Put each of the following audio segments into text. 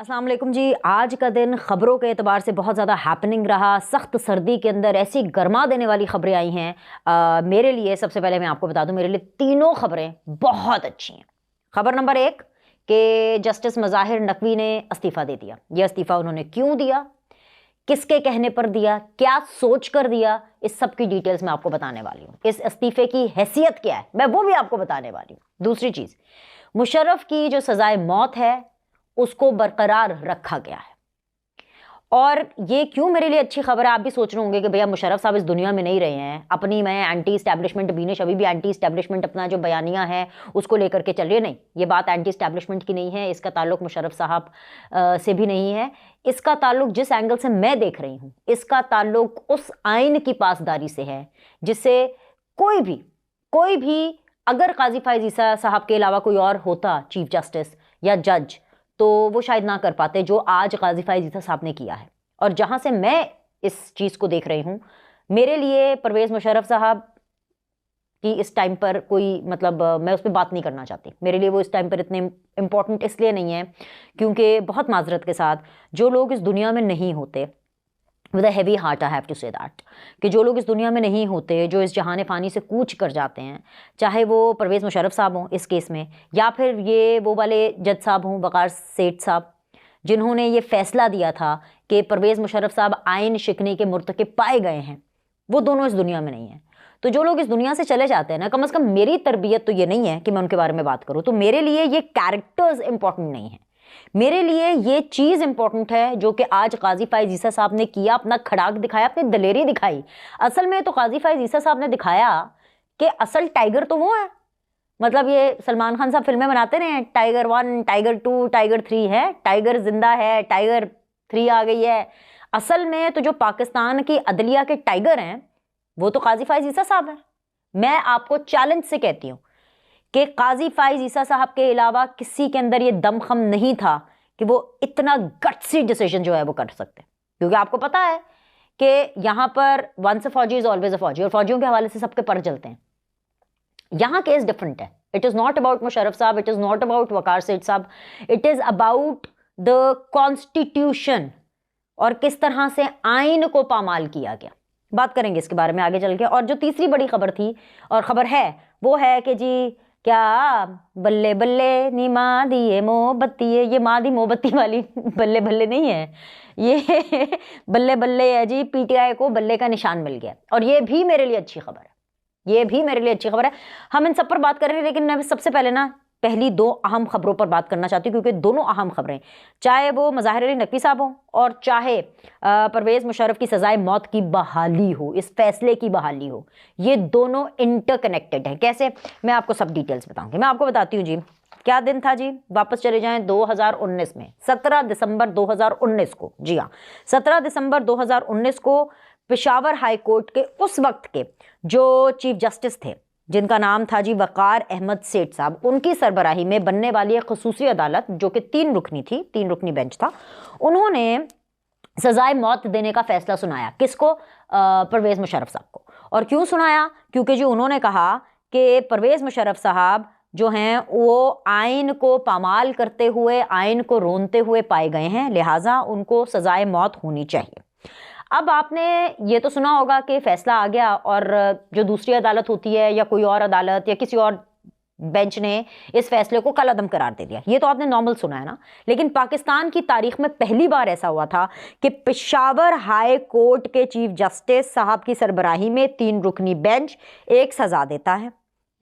अस्सलाम वालेकुम जी। आज का दिन ख़बरों के एतबार से बहुत ज़्यादा हैपनिंग रहा। सख्त सर्दी के अंदर ऐसी गर्मा देने वाली ख़बरें आई हैं। मेरे लिए सबसे पहले मैं आपको बता दूं, मेरे लिए तीनों ख़बरें बहुत अच्छी हैं। ख़बर नंबर एक कि जस्टिस मज़ाहिर नकवी ने इस्तीफ़ा दे दिया। ये इस्तीफ़ा उन्होंने क्यों दिया, किसके कहने पर दिया, क्या सोच कर दिया, इस सब की डिटेल्स मैं आपको बताने वाली हूँ। इस इस्तीफ़े की हैसियत क्या है मैं वो भी आपको बताने वाली हूँ। दूसरी चीज़, मुशर्रफ की जो सज़ाए मौत है उसको बरकरार रखा गया है। और ये क्यों मेरे लिए अच्छी खबर है, आप भी सोच रहे होंगे कि भैया मुशर्रफ साहब इस दुनिया में नहीं रहे हैं, अपनी मैं एंटी इस्टेब्लिशमेंट बीनिश अभी भी एंटी इस्टेब्लिशमेंट अपना जो बयानिया है उसको लेकर के चल रही है। नहीं, ये बात एंटी इस्टेब्लिशमेंट की नहीं है, इसका ताल्लुक मुशर्रफ साहब से भी नहीं है। इसका ताल्लुक जिस एंगल से मैं देख रही हूँ, इसका ताल्लुक उस आइन की पासदारी से है जिससे कोई भी अगर काजी फायज ईसा साहब के अलावा कोई और होता चीफ जस्टिस या जज तो वो शायद ना कर पाते जो आज काजी फायज ईसा साहब ने किया है। और जहां से मैं इस चीज़ को देख रही हूँ, मेरे लिए परवेज़ मुशर्रफ साहब की इस टाइम पर कोई मैं उस पर बात नहीं करना चाहती। मेरे लिए वो इस टाइम पर इतने इम्पोर्टेंट इसलिए नहीं है क्योंकि बहुत माजरत के साथ जो लोग इस दुनिया में नहीं होते, with a heavy heart I have to say that, कि जो लोग इस दुनिया में नहीं होते, जो इस जहान फ़ानी से कूच कर जाते हैं, चाहे वो परवेज़ मुशर्रफ साहब हों इस केस में, या फिर ये वो वाले जज साहब हों वक़ार सेठ साहब जिन्होंने ये फ़ैसला दिया था कि परवेज़ मुशर्रफ साहब आइन शिकने के मुर्तकिब पाए गए हैं, वो दोनों इस दुनिया में नहीं हैं। तो जो लोग इस दुनिया से चले जाते हैं ना, कम से कम मेरी तरबियत तो ये नहीं है कि मैं उनके बारे में बात करूँ, तो मेरे लिए ये कैरेक्टर्स इंपॉर्टेंट नहीं है। मेरे लिए ये चीज़ इंपॉर्टेंट है जो कि आज काजी फायज ईसा साहब ने किया, अपना खड़ाक दिखाया, अपनी दलेरी दिखाई। असल में तो काजी फायज ईसा साहब ने दिखाया कि असल टाइगर तो वो है। ये सलमान खान साहब फिल्में बनाते रहे हैं, टाइगर 1, टाइगर 2, टाइगर 3 है, टाइगर जिंदा है, टाइगर 3 आ गई है। असल में तो जो पाकिस्तान की अदलिया के टाइगर हैं वो तो काजी फायज ईसा साहब हैं। मैं आपको चैलेंज से कहती हूँ कि काजी फायज ईसा साहब के अलावा किसी के अंदर ये दमखम नहीं था कि वो इतना गट्सी डिसीजन जो है वो कर सकते, क्योंकि आपको पता है कि यहाँ पर वंस अ फौजी इज ऑलवेज अ फौजी, और फौजियों के हवाले से सबके पर चलते हैं। यहाँ केस डिफरेंट है। It is not about Musharraf साहब, इट इज नॉट अबाउट वकार सेठ साहब, it is about the constitution और किस तरह से आइन को पामाल किया गया। बात करेंगे इसके बारे में आगे चल के। और जो तीसरी बड़ी खबर थी और खबर है वो है कि जी क्या बल्ले बल्ले नी माँ दी मोमबत्ती है, ये माँ दी मोमबत्ती वाली बल्ले बल्ले नहीं है, ये बल्ले बल्ले है जी। पीटीआई को बल्ले का निशान मिल गया और ये भी मेरे लिए अच्छी खबर है, ये भी मेरे लिए अच्छी खबर है। हम इन सब पर बात करेंगे, लेकिन मैं सबसे पहले ना पहली दो अहम खबरों पर बात करना चाहती हूँ, क्योंकि दोनों अहम खबरें, चाहे वो मज़ाहिर अली नकवी साहब हों और चाहे परवेज़ मुशर्रफ की सज़ाए मौत की बहाली हो, इस फैसले की बहाली हो, ये दोनों इंटरकनेक्टेड हैं। कैसे, मैं आपको सब डिटेल्स बताऊंगी। मैं आपको बताती हूँ जी, क्या दिन था जी, वापस चले जाएं 2019 में, 17 दिसंबर 2019 को। जी हाँ, 17 दिसंबर 2019 को पेशावर हाई कोर्ट के उस वक्त के जो चीफ जस्टिस थे, जिनका नाम था जी वकार अहमद सेठ साहब, उनकी सरबराही में बनने वाली एक खसूसी अदालत जो कि 3 रुकनी थी, 3 रुकनी बेंच था, उन्होंने सजाए मौत देने का फैसला सुनाया। किसको? परवेज़ मुशर्रफ साहब को। और क्यों सुनाया? क्योंकि जी उन्होंने कहा कि परवेज़ मुशर्रफ साहब जो हैं वो आइन को पामाल करते हुए, आइन को रोनते हुए पाए गए हैं, लिहाजा उनको सजाए मौत होनी चाहिए। अब आपने ये तो सुना होगा कि फैसला आ गया और जो दूसरी अदालत होती है या कोई और अदालत या किसी और बेंच ने इस फैसले को कलअदम करार दे दिया। ये तो आपने नॉर्मल सुना है ना, लेकिन पाकिस्तान की तारीख में पहली बार ऐसा हुआ था कि पेशावर हाई कोर्ट के चीफ जस्टिस साहब की सरबराही में 3 रुकनी बेंच एक सजा देता है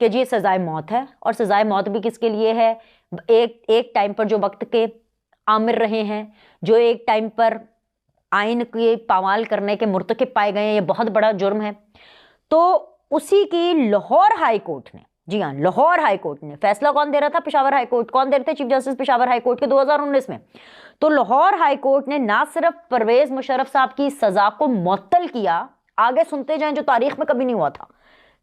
कि जी सजाए मौत है। और सजाए मौत भी किसके लिए है? एक टाइम पर जो वक्त के आमिर रहे हैं, जो एक टाइम पर आइन के पामाल करने के मुर्तकिब पाए गए हैं, ये बहुत बड़ा जुर्म है। तो उसी की लाहौर हाई कोर्ट ने, जी हाँ लाहौर हाई कोर्ट ने, फैसला कौन दे रहा था? Peshawar high court. कौन दे रहे थे? Chief justice Peshawar high court के 2019 में। तो लाहौर हाई कोर्ट ने ना सिर्फ परवेज़ मुशर्रफ साहब की सजा को मुअत्तल किया, आगे सुनते जाएं, जो तारीख में कभी नहीं हुआ था।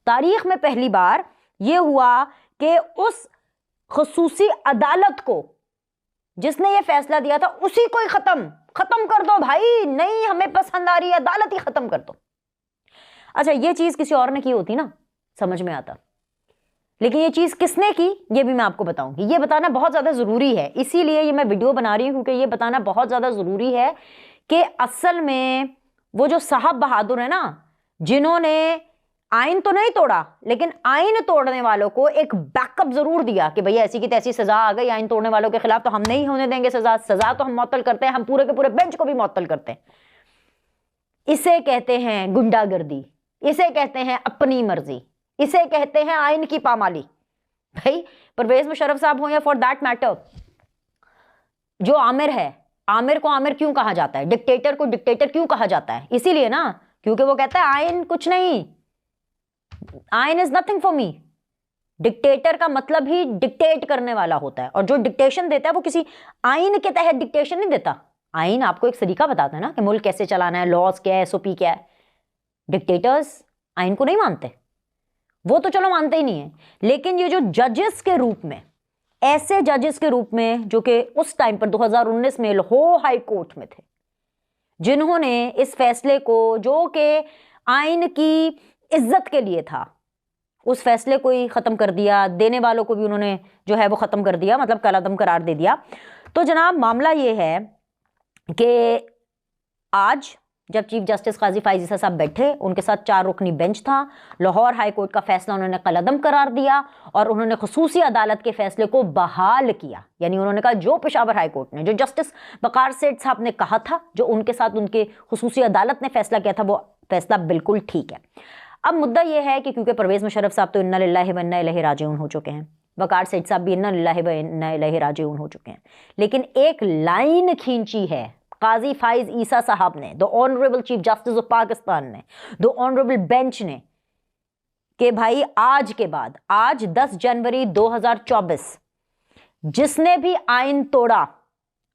तारीख में पहली बार यह हुआ कि उस खसूसी अदालत को जिसने ये फैसला दिया था उसी को ही खत्म कर दो भाई, नहीं हमें पसंद आ रही अदालत ही खत्म कर दो। अच्छा, ये चीज किसी और ने की होती ना, समझ में आता, लेकिन ये चीज़ किसने की ये भी मैं आपको बताऊंगी। ये बताना बहुत ज़्यादा ज़रूरी है, इसीलिए ये मैं वीडियो बना रही हूँ, क्योंकि ये बताना बहुत ज़्यादा ज़रूरी है कि असल में वो जो साहब बहादुर है ना, जिन्होंने आइन तो नहीं तोड़ा लेकिन आइन तोड़ने वालों को एक बैकअप जरूर दिया कि भैया ऐसी की तैसी सजा आ गई आइन तोड़ने वालों के खिलाफ, तो हम नहीं होने देंगे सजा। सजा तो हम मुअत्तल करते हैं, हम पूरे के पूरे बेंच को भी मुअत्तल करते हैं। इसे कहते हैं गुंडागर्दी, इसे कहते हैं अपनी मर्जी, इसे कहते हैं आइन की पामाली। भाई परवेज मुशर्रफ साहब हो या फॉर दैट मैटर जो आमिर है, आमिर को आमिर क्यों कहा जाता है, डिक्टेटर को डिक्टेटर क्यों कहा जाता है? इसीलिए ना, क्योंकि वो कहता है आइन कुछ नहीं, आइन is nothing for me. Dictator का मतलब ही डिक्टेट करने वाला होता है, और जो डिक्टेशन देता है वो किसी आइन के तहत डिक्टेशन नहीं देता। आइन आपको एक तरीका बताता है ना कि मुल्क कैसे चलाना है, लॉस क्या है, एसओपी क्या है। डिक्टेटर्स आइन को नहीं मानते, वो तो चलो मानते ही नहीं है। लेकिन ये जो जजेस के रूप में, ऐसे जजेस के रूप में जो कि उस टाइम पर 2019 में लाहौर हाई कोर्ट में थे, जिन्होंने इस फैसले को, जो कि आइन की इज्जत के लिए था, उस फैसले को ही ख़त्म कर दिया, देने वालों को भी उन्होंने जो है वो ख़त्म कर दिया, मतलब कलादम करार दे दिया। तो जनाब मामला ये है कि आज जब चीफ जस्टिस काजी फाइज ईसा साहब बैठे, उनके साथ 4 रुकनी बेंच था, लाहौर हाई कोर्ट का फैसला उन्होंने कलादम करार दिया और उन्होंने खसूसी अदालत के फैसले को बहाल किया। यानी उन्होंने कहा जो पेशावर हाई कोर्ट ने, जो जस्टिस वकार सेठ साहब ने कहा था, जो उनके साथ उनके खसूसी अदालत ने फैसला किया था, वो फैसला बिल्कुल ठीक है। अब मुद्दा यह है कि क्योंकि परवेज मुशर्रफ साहब तो इन्ना लिल्लाहि व इन्ना इलैहि राजिऊन हो चुके हैं, वकार सेठ साहब भी इन्ना लिल्लाहि व इन्ना इलैहि राजिऊन हो चुके हैं, लेकिन एक लाइन खींची है काजी फाइज ईसा साहब ने, the honourable chief justice of Pakistan ने, द ऑनरेबल बेंच ने, कि भाई आज के बाद, आज 10 जनवरी 2024 जिसने भी आइन तोड़ा,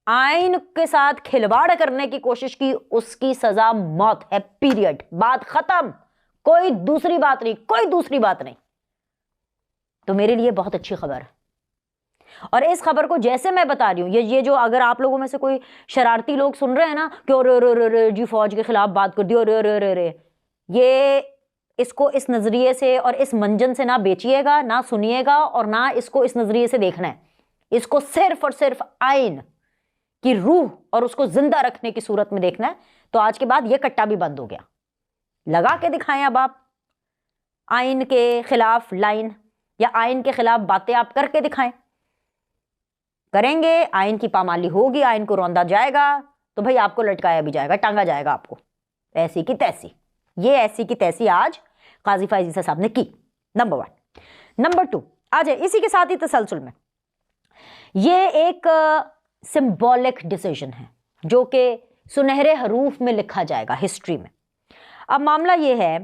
आइन के साथ खिलवाड़ करने की कोशिश की, उसकी सजा मौत है, पीरियड, बात खत्म, कोई दूसरी बात नहीं, कोई दूसरी बात नहीं। तो मेरे लिए बहुत अच्छी खबर है, और इस खबर को जैसे मैं बता रही हूँ, ये जो अगर आप लोगों में से कोई शरारती लोग सुन रहे हैं ना कि रे जी फौज के खिलाफ बात कर दी, रे, ये इसको इस नज़रिए से और इस मंजन से ना बेचिएगा, ना सुनिएगा, और ना इसको इस नज़रिए से देखना है। इसको सिर्फ और सिर्फ आइन की रूह और उसको जिंदा रखने की सूरत में देखना है। तो आज के बाद ये कट्टा भी बंद हो गया। लगा के दिखाएं अब आप आइन के खिलाफ लाइन, या आइन के खिलाफ बातें आप करके दिखाएं। करेंगे, आइन की पामाली होगी, आइन को रौंदा जाएगा, तो भाई आपको लटकाया भी जाएगा, टांगा जाएगा आपको, ऐसी की तैसी। ये ऐसी की तैसी आज काजी फाइज ईसा साहब ने की, नंबर 1। नंबर 2 आ जाए इसी के साथ ही तसलसल में, ये एक सिंबॉलिक डिसीजन है जो कि सुनहरे हरूफ में लिखा जाएगा हिस्ट्री में। अब मामला ये है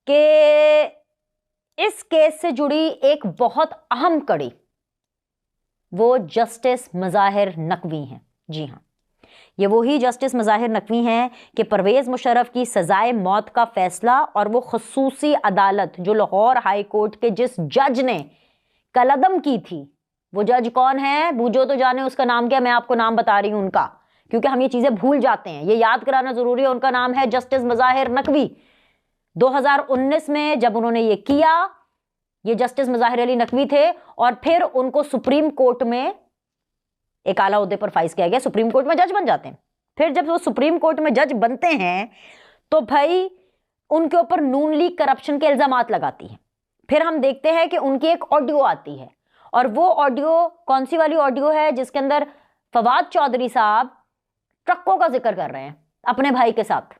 कि इस केस से जुड़ी एक बहुत अहम कड़ी वो जस्टिस मज़ाहिर नकवी हैं। जी हाँ, ये वही जस्टिस मज़ाहिर नकवी हैं कि परवेज़ मुशर्रफ की सजाए मौत का फैसला और वो खसूसी अदालत जो लाहौर हाई कोर्ट के जिस जज ने कलअदम की थी, वो जज कौन है, बूझो तो जाने उसका नाम क्या, मैं आपको नाम बता रही हूँ उनका, क्योंकि हम ये चीज़ें भूल जाते हैं, ये याद कराना ज़रूरी है। उनका नाम है जस्टिस मज़ाहिर नकवी। 2019 में जब उन्होंने ये किया, ये जस्टिस मज़ाहिर अली नकवी थे, और फिर उनको सुप्रीम कोर्ट में एक आला ओहदे पर फाइज किया गया, सुप्रीम कोर्ट में जज बन जाते हैं। फिर जब वो सुप्रीम कोर्ट में जज बनते हैं तो भाई उनके ऊपर नून लीग करप्शन के इल्जामात लगाती है। फिर हम देखते हैं कि उनकी एक ऑडियो आती है, और वो ऑडियो कौन सी वाली ऑडियो है जिसके अंदर फवाद चौधरी साहब ट्रकों का जिक्र कर रहे हैं अपने भाई के साथ।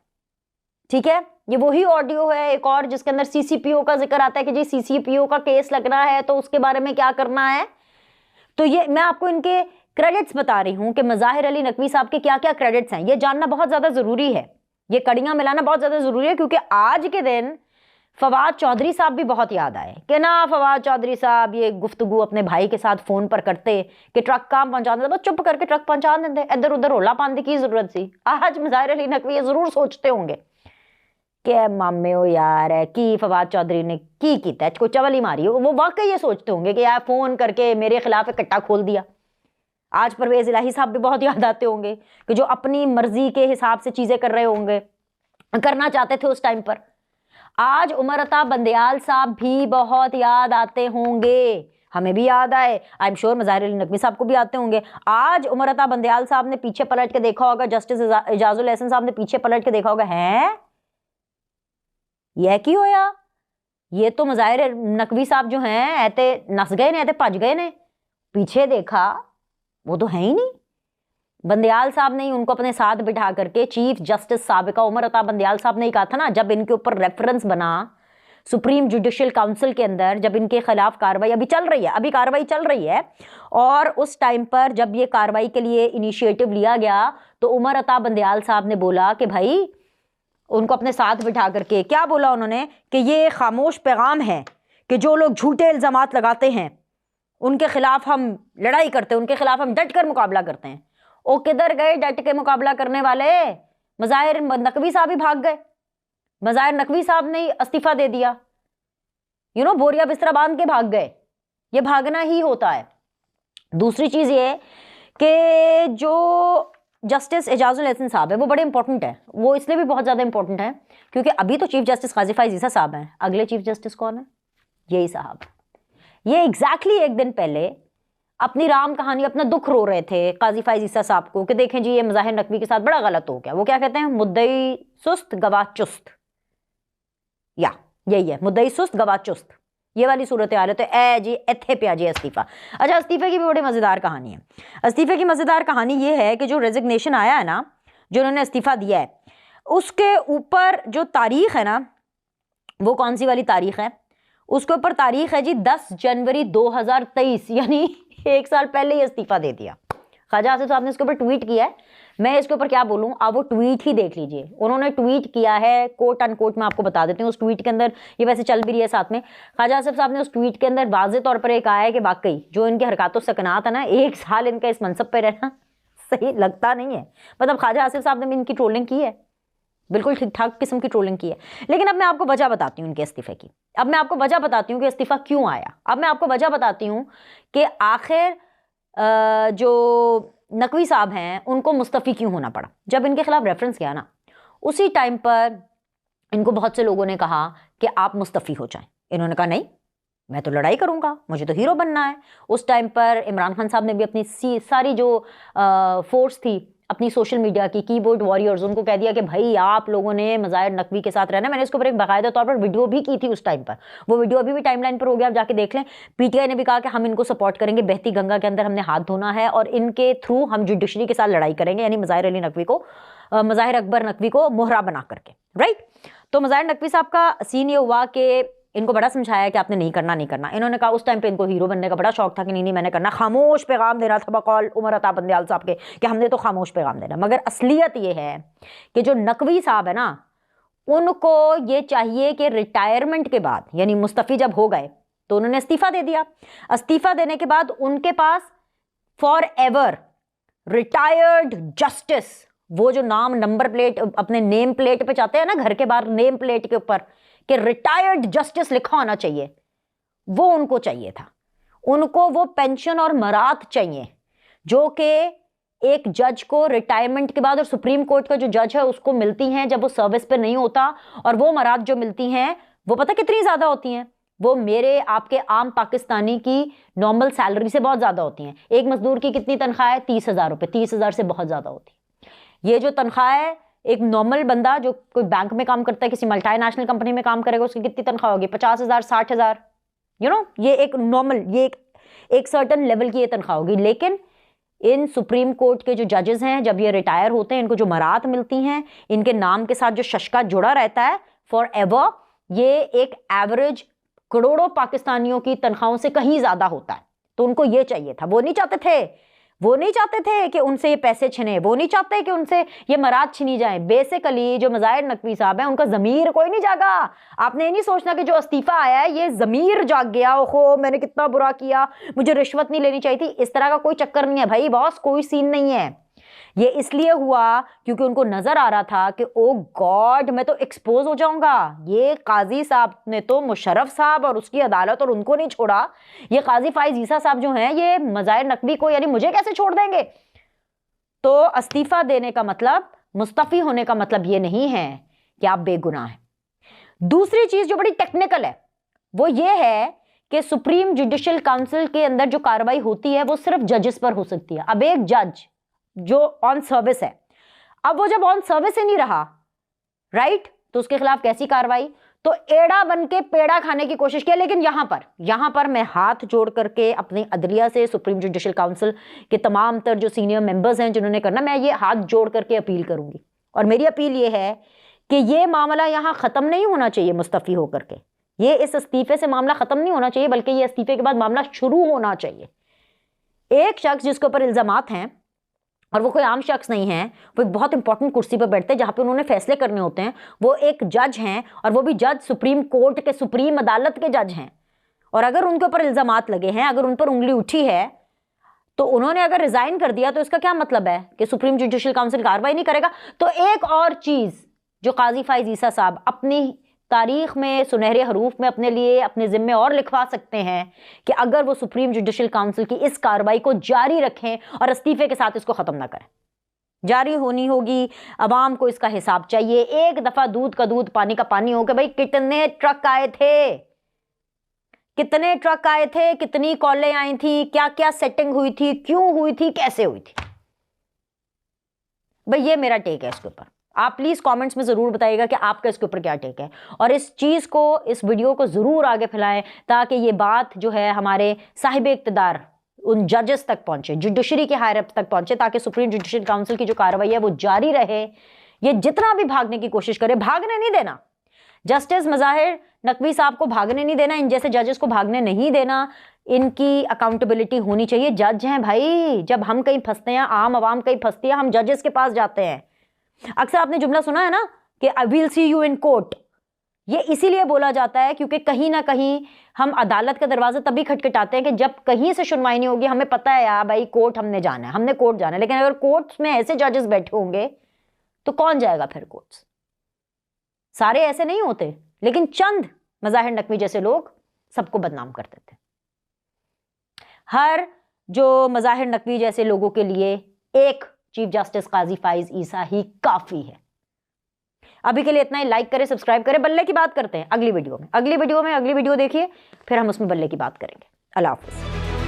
ठीक है, ये वही ऑडियो है एक और जिसके अंदर सीसीपीओ का जिक्र आता है कि जी सीसीपीओ का केस लगना है तो उसके बारे में क्या करना है। तो ये मैं आपको इनके क्रेडिट्स बता रही हूं कि मज़ाहिर अली नकवी साहब के क्या क्या क्रेडिट्स हैं, ये जानना बहुत ज़्यादा ज़रूरी है, ये कड़ियाँ मिलाना बहुत ज़्यादा ज़रूरी है, क्योंकि आज के दिन फवाद चौधरी साहब भी बहुत याद आए कि ना फवाद चौधरी साहब ये गुफ्तगू अपने भाई के साथ फ़ोन पर करते कि ट्रक काम पहुँचा देते, बस चुप करके ट्रक पहुँचा देते, इधर उधर रोला पाने की ज़रूरत सी। आज मज़ाहिर अली नकवी ये ज़रूर सोचते होंगे कि मामे हो यार कि फवाद चौधरी ने की किया, कोई चवल ही मारी हो। वो वाकई ये सोचते होंगे कि यार फ़ोन करके मेरे खिलाफ एक कट्टा खोल दिया। आज परवेज़ इलाही साहब भी बहुत याद आते होंगे कि जो अपनी मर्जी के हिसाब से चीज़ें कर रहे होंगे, करना चाहते थे उस टाइम पर। आज उमर अता बंदयाल साहब भी बहुत याद आते होंगे, हमें भी याद आए, I am sure Mazahir Ali Naqvi साहब को भी आते होंगे। आज उमर अता बंदयाल साहब ने पीछे पलट के देखा होगा, जस्टिस एजाजुल एहसन साहब ने पीछे पलट के देखा होगा, हैं यह की होया, ये तो मज़ाहिर नकवी साहब जो हैं ऐते नस गए ने, ऐते भज गए ने। पीछे देखा वो तो है ही नहीं। बंदयाल साहब ने उनको अपने साथ बिठा करके, चीफ जस्टिस साबिका उमर अता बंदयाल साहब ने ही कहा था ना, जब इनके ऊपर रेफरेंस बना सुप्रीम जुडिशियल काउंसिल के अंदर, जब इनके खिलाफ कार्रवाई अभी चल रही है, अभी कार्रवाई चल रही है, और उस टाइम पर जब ये कार्रवाई के लिए इनिशिएटिव लिया गया तो उमर अता बंदयाल साहब ने बोला कि भाई, उनको अपने साथ बिठा करके क्या बोला उन्होंने कि ये खामोश पैगाम है कि जो लोग झूठे इल्जामात लगाते हैं उनके खिलाफ हम लड़ाई करते हैं, उनके खिलाफ हम डट कर मुकाबला करते हैं। ओ किधर गए डट के मुकाबला करने वाले? मज़ाहिर नकवी साहब ही भाग गए। मज़ाहिर नकवी साहब ने इस्तीफा दे दिया, बोरिया बिस्तरा बांध के भाग गए। ये भागना ही होता है। दूसरी चीज़ ये कि जो जस्टिस एजाजुल एहसन साहब है वो बड़े इंपॉर्टेंट है। वो इसलिए भी बहुत ज़्यादा इंपॉर्टेंट है क्योंकि अभी तो चीफ जस्टिस काजी फाइज ईसा साहब हैं, अगले चीफ जस्टिस कौन है? यही साहब। ये एग्जैक्टली एक दिन पहले अपनी राम कहानी, अपना दुख रो रहे थे काजी फाइज ईसा साहब को कि देखें जी ये मज़ाहिर नकवी के साथ बड़ा गलत हो गया। वो क्या कहते हैं? मुद्दई सुस्त गवाह चुस्त, या यही है, मुद्दई सुस्त गवाह चुस्त, ये वाली सूरत हाल है। तो ए जी इत्थे पे जी इस्तीफा। अच्छा, इस्तीफे की भी बड़ी मज़ेदार कहानी है। इस्तीफे की मज़ेदार कहानी ये है कि जो रेजिग्नेशन आया है ना, जो उन्होंने इस्तीफा दिया है, उसके ऊपर जो तारीख है ना, वो कौन सी वाली तारीख है? उसके ऊपर तारीख है जी 10 जनवरी 2023, यानी 1 साल पहले ही इस्तीफा दे दिया। ख्वाजा आसिफ साहब ने इसके ऊपर ट्वीट किया है। मैं इसके ऊपर क्या बोलूं, आप वो ट्वीट ही देख लीजिए। उन्होंने ट्वीट किया है, कोट अनकोट मैं आपको बता देती हूँ। उस ट्वीट के अंदर, ये वैसे चल भी रही है साथ में, ख्वाजा आसिफ साहब ने उस ट्वीट के अंदर वाज़े तौर पर एक आया है कि वाकई जो इनके हरकत सकनात है ना, 1 साल इनका इस मनसब पर रहना सही लगता नहीं है। मतलब ख्वाजा आसिफ साहब ने इनकी ट्रोलिंग की है, बिल्कुल ठीक ठाक किस्म की ट्रोलिंग की है। लेकिन अब मैं आपको वजह बताती हूँ इनके इस्तीफे की। अब मैं आपको वजह बताती हूँ कि इस्तीफा क्यों आया। अब मैं आपको वजह बताती हूँ कि आखिर जो नकवी साहब हैं उनको मुस्तफ़ी क्यों होना पड़ा। जब इनके खिलाफ रेफरेंस किया ना, उसी टाइम पर इनको बहुत से लोगों ने कहा कि आप मुस्तफ़ी हो जाएं। इन्होंने कहा नहीं, मैं तो लड़ाई करूंगा, मुझे तो हीरो बनना है। उस टाइम पर इमरान खान साहब ने भी अपनी सारी जो फोर्स थी अपनी सोशल मीडिया की, कीबोर्ड वॉरियर्स, उनको कह दिया कि भाई आप लोगों ने मज़ाहिर नकवी के साथ रहना। मैंने इसके ऊपर एक बाकायदा तौर पर वीडियो भी की थी उस टाइम पर। वो वीडियो अभी भी टाइमलाइन पर हो गया, आप जाके देख लें। पीटीआई ने भी कहा कि हम इनको सपोर्ट करेंगे, बहती गंगा के अंदर हमने हाथ धोना है और इनके थ्रू हम जुडिशरी के साथ लड़ाई करेंगे, यानी मज़ाहिर अली नकवी को, मज़ाहिर अकबर नकवी को मोहरा बना करके, राइट। तो मज़ाहिर नकवी साहब का सीन ये हुआ कि इनको बड़ा समझाया कि आपने नहीं करना, नहीं करना। इन्होंने कहा, उस टाइम पे इनको हीरो बनने का बड़ा शौक था कि नहीं मैंने करना, खामोश पैगाम देना था बकौल उमर अता बंदयाल साहब के कि हमने तो खामोश पैगाम देना। मगर असलियत ये है कि जो नकवी साहब है ना, उनको ये चाहिए कि रिटायरमेंट के बाद, यानी मुस्तफ़ी जब हो गए तो उन्होंने इस्तीफा दे दिया। इस्तीफा देने के बाद उनके पास फॉर एवर रिटायर्ड जस्टिस, वो जो नाम नंबर प्लेट अपने नेम प्लेट पे चाहते हैं ना, घर के बाहर नेम प्लेट के ऊपर कि रिटायर्ड जस्टिस लिखा होना चाहिए, वो उनको चाहिए था। उनको वो पेंशन और मरात चाहिए जो कि एक जज को रिटायरमेंट के बाद, और सुप्रीम कोर्ट का जो जज है उसको मिलती हैं जब वो सर्विस पे नहीं होता। और वो मरात जो मिलती हैं वो पता कितनी ज़्यादा होती हैं? वो मेरे आपके आम पाकिस्तानी की नॉर्मल सैलरी से बहुत ज़्यादा होती हैं। एक मजदूर की कितनी तनख्वाह है? 30,000 रुपये। 30,000 से बहुत ज़्यादा होती है। ये जो तनख्वाह है, एक नॉर्मल बंदा जो कोई बैंक में काम करता है, किसी मल्टीनेशनल कंपनी में काम करेगा, उसकी कितनी तनख्वाह होगी? 50,000, 60,000। ये एक नॉर्मल, ये एक सर्टन लेवल की ये तनख्वाह होगी। लेकिन इन सुप्रीम कोर्ट के जो जजेस हैं, जब ये रिटायर होते हैं, इनको जो मरात मिलती हैं, इनके नाम के साथ जो शशका जुड़ा रहता है फॉर एवर, ये एक एवरेज करोड़ों पाकिस्तानियों की तनख्वाहों से कहीं ज्यादा होता है। तो उनको ये चाहिए था। वो नहीं चाहते थे कि उनसे ये पैसे छिने, वो नहीं चाहते कि उनसे ये मराद छिनी जाए। बेसिकली जो मज़ाहिर नकवी साहब हैं, उनका ज़मीर कोई नहीं जागा। आपने ये नहीं सोचना कि जो इस्तीफ़ा आया है ये ज़मीर जाग गया, ओहो मैंने कितना बुरा किया, मुझे रिश्वत नहीं लेनी चाहिए थी। इस तरह का कोई चक्कर नहीं है भाई बॉस, कोई सीन नहीं है। ये इसलिए हुआ क्योंकि उनको नजर आ रहा था कि ओ गॉड, मैं तो एक्सपोज हो जाऊंगा। ये काजी साहब ने तो मुशर्रफ साहब और उसकी अदालत और उनको नहीं छोड़ा, ये काजी फाइज ईसा साहब जो हैं ये मज़ाहिर नकवी को, यानी मुझे कैसे छोड़ देंगे। तो इस्तीफा देने का मतलब, मुस्तफ़ी होने का मतलब ये नहीं है कि आप बेगुनाह हैं। दूसरी चीज जो बड़ी टेक्निकल है वो ये है कि सुप्रीम जुडिशियल काउंसिल के अंदर जो कार्रवाई होती है वो सिर्फ जजेस पर हो सकती है। अब एक जज जो ऑन सर्विस है, अब वो जब ऑन सर्विस ही नहीं रहा, राइट, तो उसके खिलाफ कैसी कार्रवाई? तो एड़ा बन के पेड़ा खाने की कोशिश की। लेकिन यहां पर मैं हाथ जोड़ करके अपनी अदलिया से, सुप्रीम जुडिशियल काउंसिल के तमाम तर जो सीनियर मेंबर्स हैं जिन्होंने करना, मैं ये हाथ जोड़ करके अपील करूंगी। और मेरी अपील ये है कि ये मामला यहां खत्म नहीं होना चाहिए मुस्तफी होकर के, ये इस इस्तीफे से मामला खत्म नहीं होना चाहिए, बल्कि ये इस्तीफे के बाद मामला शुरू होना चाहिए। एक शख्स जिसके ऊपर इल्जामात हैं, और वो कोई आम शख्स नहीं है, वो एक बहुत इंपॉर्टेंट कुर्सी पर बैठते हैं जहां पे उन्होंने फैसले करने होते हैं। वो एक जज हैं, और वो भी जज सुप्रीम कोर्ट के, सुप्रीम अदालत के जज हैं। और अगर उनके ऊपर इल्जामात लगे हैं, अगर उन पर उंगली उठी है, तो उन्होंने अगर रिजाइन कर दिया तो इसका क्या मतलब है कि सुप्रीम जुडिशियल काउंसिल कार्रवाई नहीं करेगा? तो एक और चीज जो काजी फाइज ईसा साहब अपनी तारीख में सुनहरे हरूफ में अपने लिए, अपने जिम्मे और लिखवा सकते हैं कि अगर वो सुप्रीम जुडिशियल काउंसिल की इस कार्रवाई को जारी रखें और इस्तीफे के साथ इसको खत्म ना करें। जारी होनी होगी, अवाम को इसका हिसाब चाहिए। एक दफा दूध का दूध, पानी का पानी हो कि भाई कितने ट्रक आए थे, कितने ट्रक आए थे, कितनी कॉलें आई थी, क्या क्या सेटिंग हुई थी, क्यों हुई थी, कैसे हुई थी। भाई ये मेरा टेक है इसके ऊपर। आप प्लीज कमेंट्स में जरूर बताइएगा कि आपका इसके ऊपर क्या टेक है, और इस चीज को, इस वीडियो को जरूर आगे फैलाएं ताकि ये बात जो है हमारे साहिब इक्तदार उन जजेस तक पहुंचे, जुडिशरी के हायर अप तक पहुंचे, ताकि सुप्रीम जुडिशियल काउंसिल की जो कार्रवाई है वो जारी रहे। ये जितना भी भागने की कोशिश करे, भागने नहीं देना। जस्टिस मज़ाहिर नकवी साहब को भागने नहीं देना, इन जैसे जजेस को भागने नहीं देना। इनकी अकाउंटेबिलिटी होनी चाहिए। जज हैं भाई, जब हम कहीं फंसते हैं, आम आवाम कहीं फंसती है, हम जजेस के पास जाते हैं। अक्सर आपने जुमला सुना है ना कि I will see you in court. ये इसीलिए बोला जाता है क्योंकि कहीं ना कहीं हम अदालत का दरवाजा तभी खटखटाते हैं कि जब कहीं से सुनवाई नहीं होगी। हमें पता है यार भाई कोर्ट हमने जाना है, हमने कोर्ट जाना है, लेकिन अगर कोर्ट में ऐसे जजेस बैठे होंगे तो कौन जाएगा फिर कोर्ट्स? सारे ऐसे नहीं होते, लेकिन चंद मज़ाहिर नकवी जैसे लोग सबको बदनाम कर देते। हर जो मज़ाहिर नकवी जैसे लोगों के लिए एक चीफ जस्टिस काजी फाइज ईसा ही काफी है। अभी के लिए इतना ही। लाइक करें, सब्सक्राइब करें। बल्ले की बात करते हैं अगली वीडियो में। अगली वीडियो देखिए, फिर हम उसमें बल्ले की बात करेंगे। अल्लाह हाफिज़।